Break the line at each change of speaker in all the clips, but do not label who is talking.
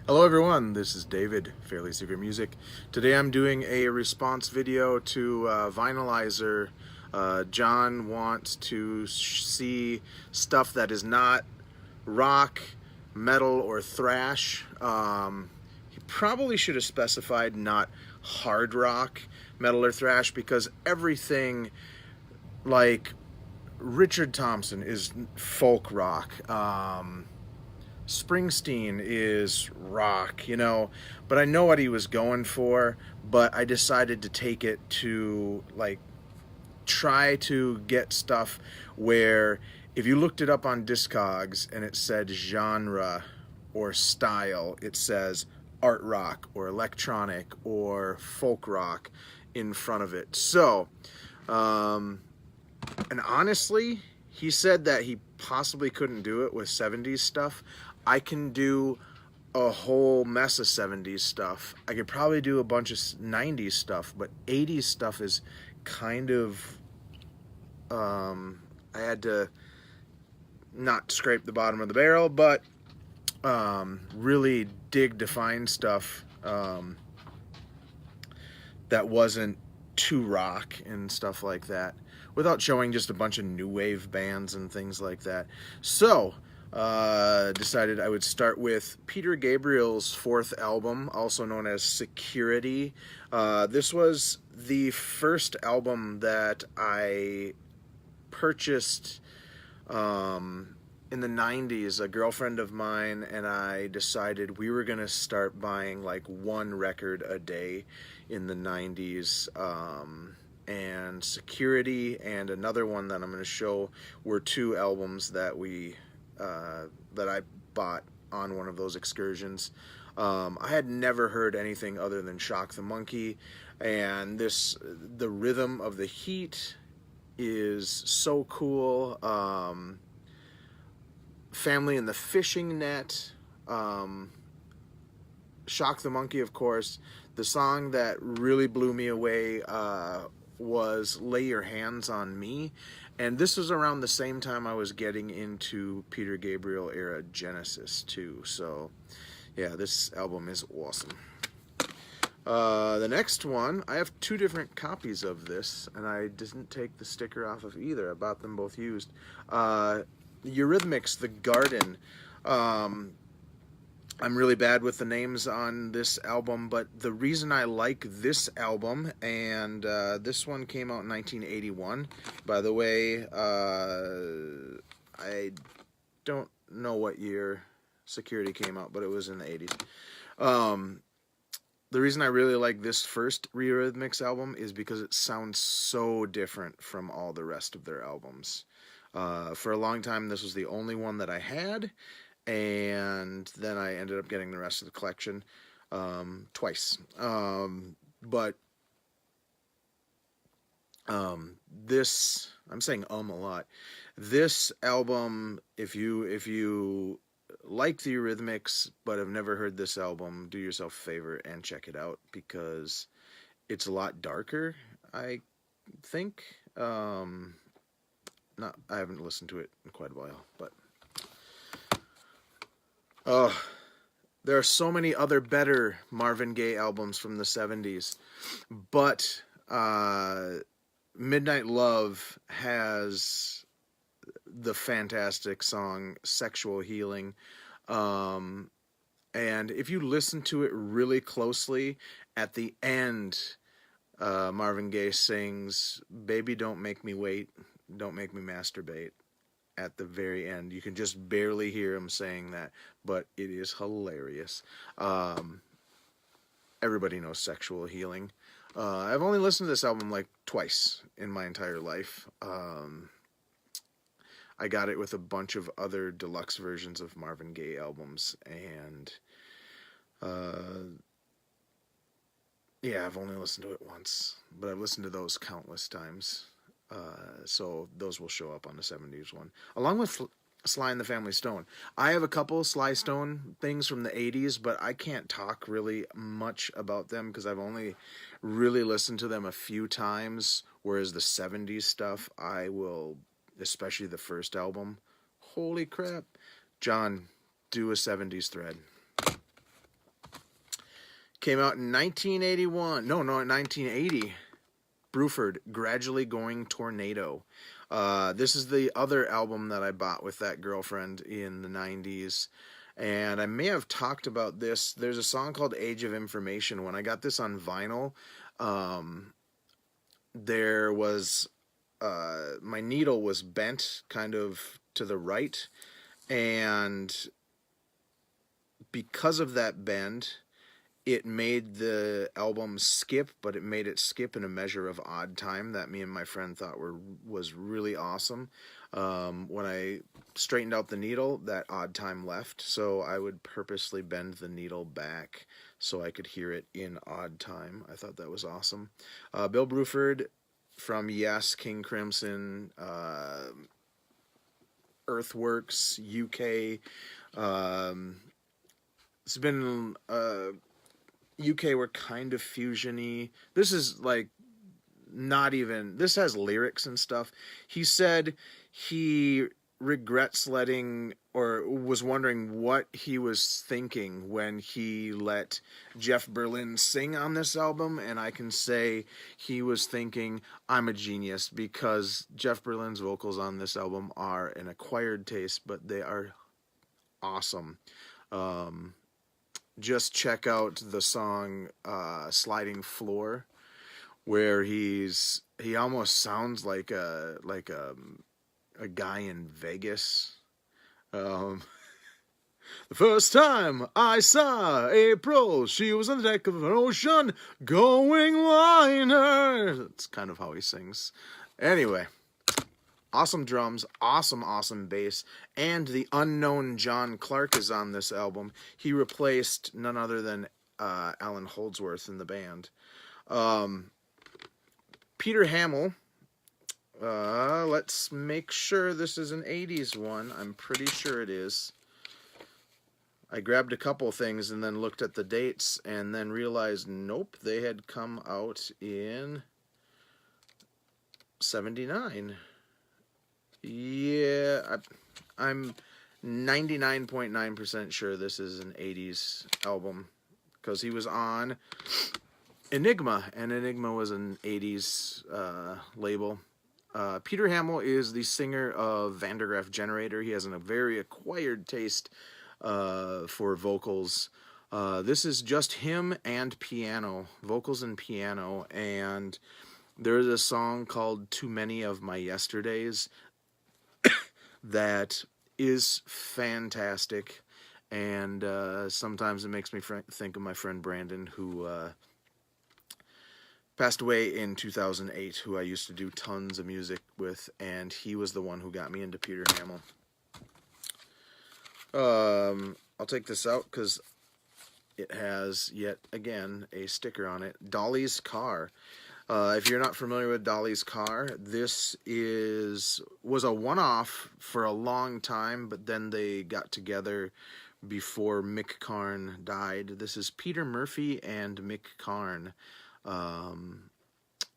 Hello everyone, this is David, Fairly Secret Music. Today I'm doing a response video to Vinylizer. John wants to see stuff that is not rock, metal, or thrash. He probably should have specified not hard rock, metal, or thrash, because everything like Richard Thompson is folk rock. Springsteen is rock, but I know what he was going for, but I decided to take it to try to get stuff where if you looked it up on Discogs and it said genre or style, it says art rock or electronic or folk rock in front of it. So, and honestly, he said that he possibly couldn't do it with 70s stuff. I can do a whole mess of 70s stuff. I could probably do a bunch of 90s stuff, but 80s stuff is kind of, I had to not scrape the bottom of the barrel, but really dig to find stuff that wasn't too rock and stuff like that, without showing just a bunch of new wave bands and things like that. So decided I would start with Peter Gabriel's fourth album, also known as Security. This was the first album that I purchased in the 90s. A girlfriend of mine and I decided we were going to start buying like one record a day in the 90s. And Security and another one that I'm going to show were two albums that that I bought on one of those excursions. I had never heard anything other than Shock the Monkey, and the rhythm of the Heat is so cool. Family and the Fishing Net, Shock the Monkey, of course. The song that really blew me away was Lay Your Hands on Me, and this was around the same time I was getting into Peter Gabriel era Genesis too. So yeah, this album is awesome. The next one, I have two different copies of this, and I didn't take the sticker off of either. I bought them both used. Eurythmics, The Garden. I'm really bad with the names on this album, but the reason I like this album, and this one came out in 1981. By the way, I don't know what year Security came out, but it was in the 80s. The reason I really like this first Eurythmics album is because it sounds so different from all the rest of their albums. For a long time, this was the only one that I had, and then I ended up getting the rest of the collection twice. But this, I'm saying a lot. This album, if you like the Eurythmics but have never heard this album, do yourself a favor and check it out, because it's a lot darker, I think. I haven't listened to it in quite a while, but there are so many other better Marvin Gaye albums from the 70s, but Midnight Love has the fantastic song Sexual Healing, and if you listen to it really closely, at the end Marvin Gaye sings "Baby Don't Make Me Wait, Don't Make Me Masturbate" at the very end. You can just barely hear him saying that, but it is hilarious. Everybody knows Sexual Healing. I've only listened to this album like twice in my entire life. I got it with a bunch of other deluxe versions of Marvin Gaye albums, and yeah, I've only listened to it once, but I've listened to those countless times. So those will show up on the 70s one, along with Sly and the Family Stone. I have a couple Sly Stone things from the 80s, but I can't talk really much about them because I've only really listened to them a few times, whereas the 70s stuff, I will, especially the first album, holy crap. John, do a 70s thread. Came out in 1981. No, 1980. Bruford, Gradually Going Tornado. This is the other album that I bought with that girlfriend in the 90s. And I may have talked about this. There's a song called Age of Information. When I got this on vinyl, there was my needle was bent kind of to the right, and because of that bend, it made the album skip, but it made it skip in a measure of odd time that me and my friend thought was really awesome. When I straightened out the needle, that odd time left, so I would purposely bend the needle back so I could hear it in odd time. I thought that was awesome. Bill Bruford from Yes, King Crimson, Earthworks, UK. It's been UK were kind of fusiony. This is like not even, this has lyrics and stuff. He said he regrets letting, or was wondering what he was thinking when he let Jeff Berlin sing on this album, and I can say he was thinking, I'm a genius, because Jeff Berlin's vocals on this album are an acquired taste, but they are awesome. Just check out the song Sliding Floor, where he almost sounds like a guy in Vegas. The first time I saw April, she was on the deck of an ocean going liner. That's kind of how he sings. Anyway, awesome drums, awesome bass, and the unknown John Clark is on this album. He replaced none other than Alan Holdsworth in the band. Peter Hamill. Let's make sure this is an 80s one. I'm pretty sure it is. I grabbed a couple things and then looked at the dates and then realized, nope, they had come out in 79. Yeah, I'm 99.9% sure this is an 80s album, because he was on Enigma, and Enigma was an 80s label. Peter Hamill is the singer of Vandergraaf Generator. He has a very acquired taste for vocals. This is just him and piano, vocals and piano, and there's a song called Too Many of My Yesterdays that is fantastic, and sometimes it makes me think of my friend Brandon, who passed away in 2008, who I used to do tons of music with, and he was the one who got me into Peter Hamill. I'll take this out because it has, yet again, a sticker on it. Dolly's Car. If you're not familiar with Dolly's Car, this was a one-off for a long time, but then they got together before Mick Karn died. This is Peter Murphy and Mick Karn.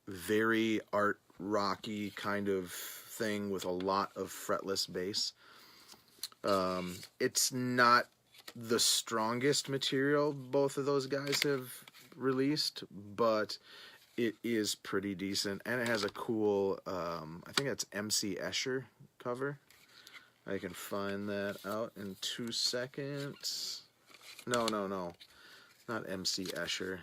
Very art rocky kind of thing with a lot of fretless bass. It's not the strongest material both of those guys have released, but it is pretty decent, and it has a cool, I think that's MC Escher cover. I can find that out in 2 seconds. No, not MC Escher.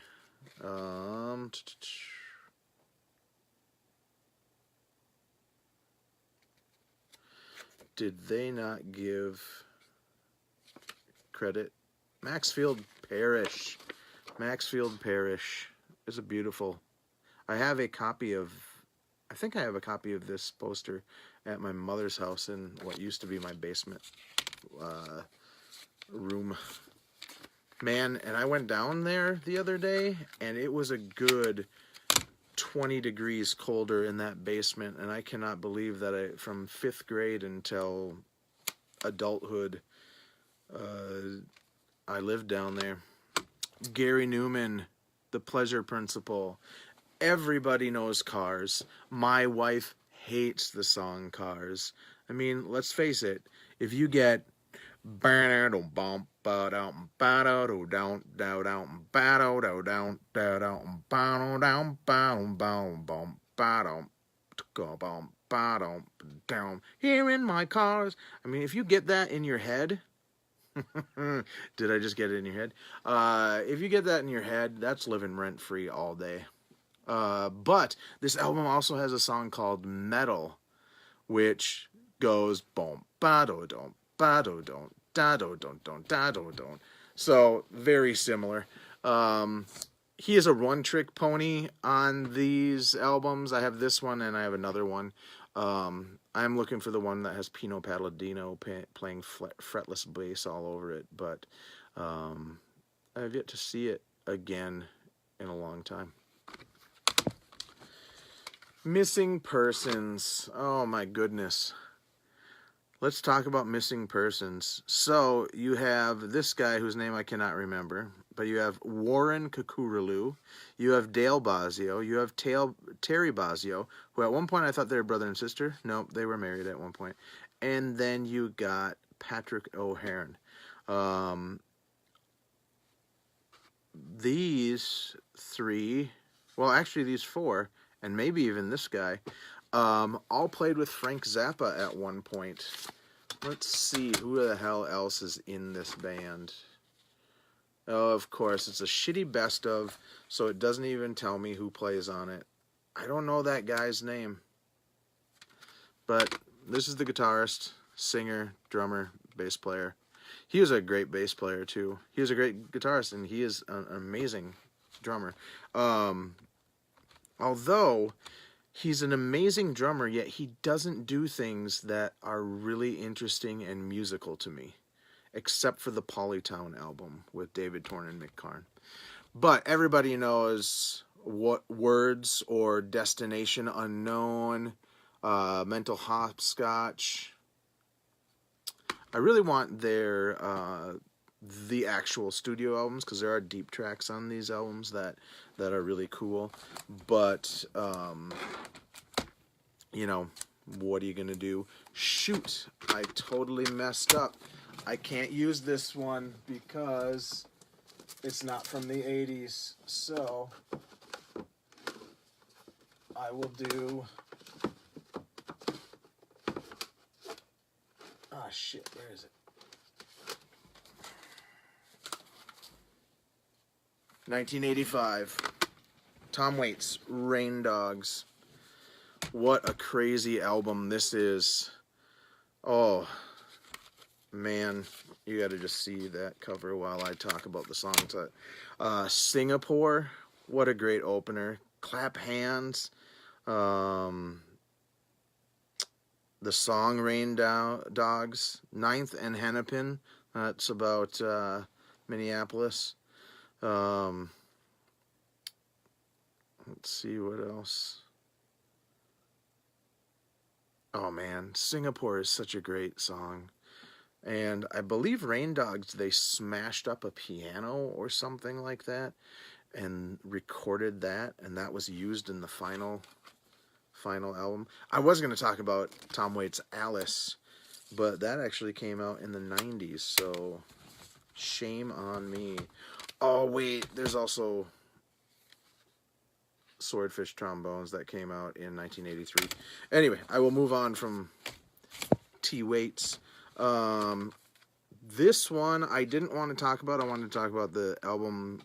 Did they not give credit? Maxfield Parrish. Maxfield Parrish is a beautiful. I have a copy of. I think I have a copy of this poster at my mother's house in what used to be my basement room. Man, and I went down there the other day, and it was a good 20 degrees colder in that basement, and I cannot believe that from 5th grade until adulthood, I lived down there. Gary Newman, The Pleasure Principle. Everybody knows Cars. My wife hates the song Cars. I mean, let's face it, if you get ba down ba do down down down ba do do down down ba do down ba down ba down go ba down here in my cars. I mean, if you get that in your head, did I just get it in your head? If you get that in your head, that's living rent free all day. But this album also has a song called Metal, which goes boom ba do don't ba do don't da do don't da do don't. So very similar. He is a one-trick pony on these albums. I have this one and I have another one. I'm looking for the one that has Pino Palladino playing fretless bass all over it, but I've yet to see it again in a long time. Missing persons. Oh my goodness. Let's talk about missing persons. So you have this guy whose name I cannot remember, but you have Warren Kukurulu, you have Dale Bosio, you have Terry Bosio, who at one point I thought they were brother and sister. Nope, they were married at one point. And then you got Patrick O'Hearn. These three, well actually these four, and maybe even this guy, all played with Frank Zappa at one point. Let's see who the hell else is in this band. Oh, of course, it's a shitty best of, so it doesn't even tell me who plays on it. I don't know that guy's name. But this is the guitarist, singer, drummer, bass player. He was a great bass player, too. He was a great guitarist, and he is an amazing drummer. Although he's an amazing drummer, yet he doesn't do things that are really interesting and musical to me, except for the Polytown album with David Torn and Mick Karn. But everybody knows what Words or Destination Unknown, Mental Hopscotch. I really want their the actual studio albums, because there are deep tracks on these albums that are really cool. But you know, what are you gonna do? Shoot, I totally messed up. I can't use this one because it's not from the 80s. So I will do... Ah, shit, where is it? 1985. Tom Waits, Rain Dogs. What a crazy album this is. Oh, man, you got to just see that cover while I talk about the songs. Singapore, what a great opener. Clap Hands. The song Rain Dogs. Ninth and Hennepin. That's about Minneapolis. Let's see what else. Oh man, Singapore is such a great song. And I believe Rain Dogs, they smashed up a piano or something like that and recorded that, and that was used in the final album. I was going to talk about Tom Waits' Alice, but that actually came out in the 90s, so shame on me. Oh wait, there's also Swordfish Trombones that came out in 1983. Anyway, I will move on from T. Waits. This one I didn't want to talk about. I wanted to talk about the album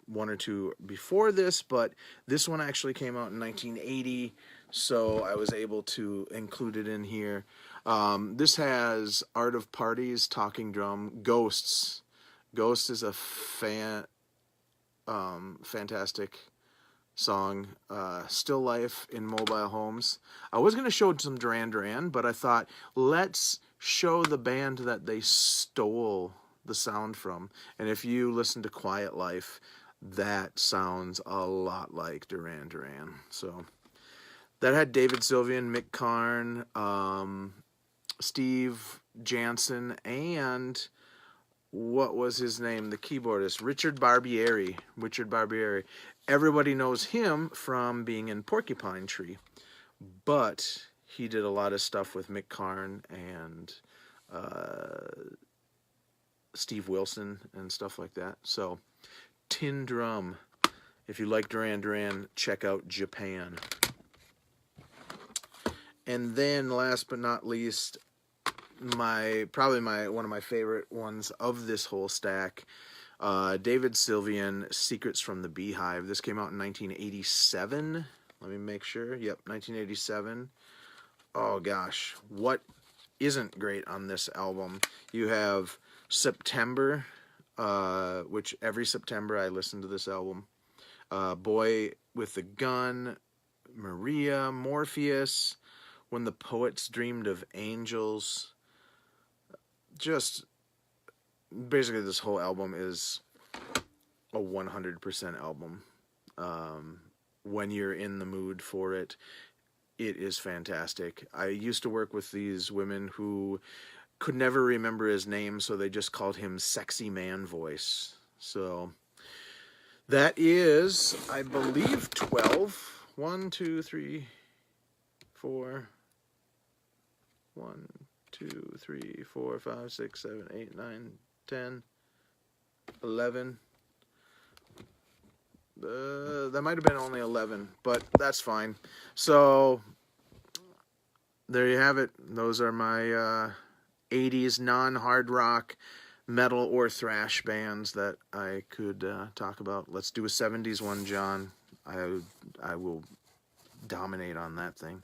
one or two before this, but this one actually came out in 1980, so I was able to include it in here. This has Art of Parties, Talking Drum, Ghosts. Ghost is a fantastic song. Still Life in Mobile Homes. I was going to show some Duran Duran, but I thought, let's show the band that they stole the sound from. And if you listen to Quiet Life, that sounds a lot like Duran Duran. So that had David Sylvian, Mick Karn, Steve Jansen, and what was his name? The keyboardist, Richard Barbieri. Everybody knows him from being in Porcupine Tree, but he did a lot of stuff with Mick Karn and Steve Wilson and stuff like that. So, Tin Drum. If you like Duran Duran, check out Japan. And then, last but not least, probably one of my favorite ones of this whole stack, David Sylvian, Secrets from the Beehive. This came out in 1987. Let me make sure. Yep, 1987. Oh gosh, what isn't great on this album? You have September, which every September I listen to this album. Boy with the Gun, Maria, Morpheus, When the Poets Dreamed of Angels. Just basically this whole album is a 100% album. When you're in the mood for it, it is fantastic. I used to work with these women who could never remember his name, so they just called him Sexy Man Voice. So that is, I believe, 12. 1, 2, 3, 4. 1, 2, 3, 4, 5, 6, 7, 8, 9, 10, 11. That might have been only 11, but that's fine. So there you have it. Those are my 80s non-hard rock, metal, or thrash bands that I could talk about. Let's do a 70s one, John. I will dominate on that thing.